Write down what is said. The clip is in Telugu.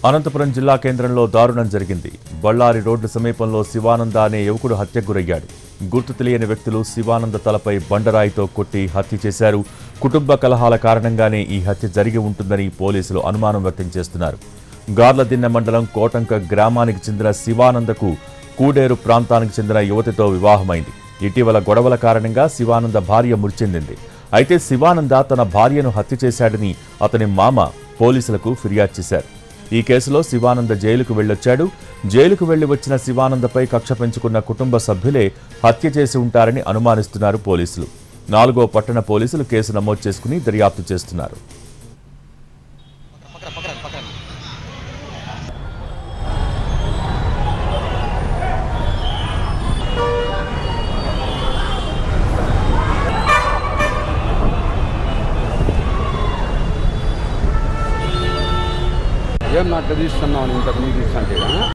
అనంతపురం జిల్లా కేంద్రంలో దారుణం జరిగింది. బళ్ళారి రోడ్డు సమీపంలో శివానంద అనే యువకుడు హత్యకు గురయ్యాడు. గుర్తు తెలియని వ్యక్తులు శివానంద తలపై బండరాయితో కొట్టి హత్య చేశారు. కుటుంబ కలహాల కారణంగానే ఈ హత్య జరిగి ఉంటుందని పోలీసులు అనుమానం వ్యక్తం చేస్తున్నారు. గార్లదిన్నె మండలం కోటంక గ్రామానికి చెందిన శివానందకు కూడేరు ప్రాంతానికి చెందిన యువతితో వివాహమైంది. ఇటీవల గొడవల కారణంగా శివానంద భార్య మృతి చెందింది. అయితే శివానంద తన భార్యను హత్య చేశాడని అతని మామ పోలీసులకు ఫిర్యాదు చేశారు. ఈ కేసులో శివానంద జైలుకు వెళ్లొచ్చాడు. జైలుకు వెళ్లి వచ్చిన శివానందపై కక్ష పెంచుకున్న కుటుంబ సభ్యులే హత్య చేసి ఉంటారని అనుమానిస్తున్నారు పోలీసులు. 4వ పట్టణ పోలీసులు కేసు నమోదు చేసుకుని దర్యాప్తు చేస్తున్నారు. ఏం నాకు తీస్తున్నావు ఇంతకు నీకు ఇస్తాంటే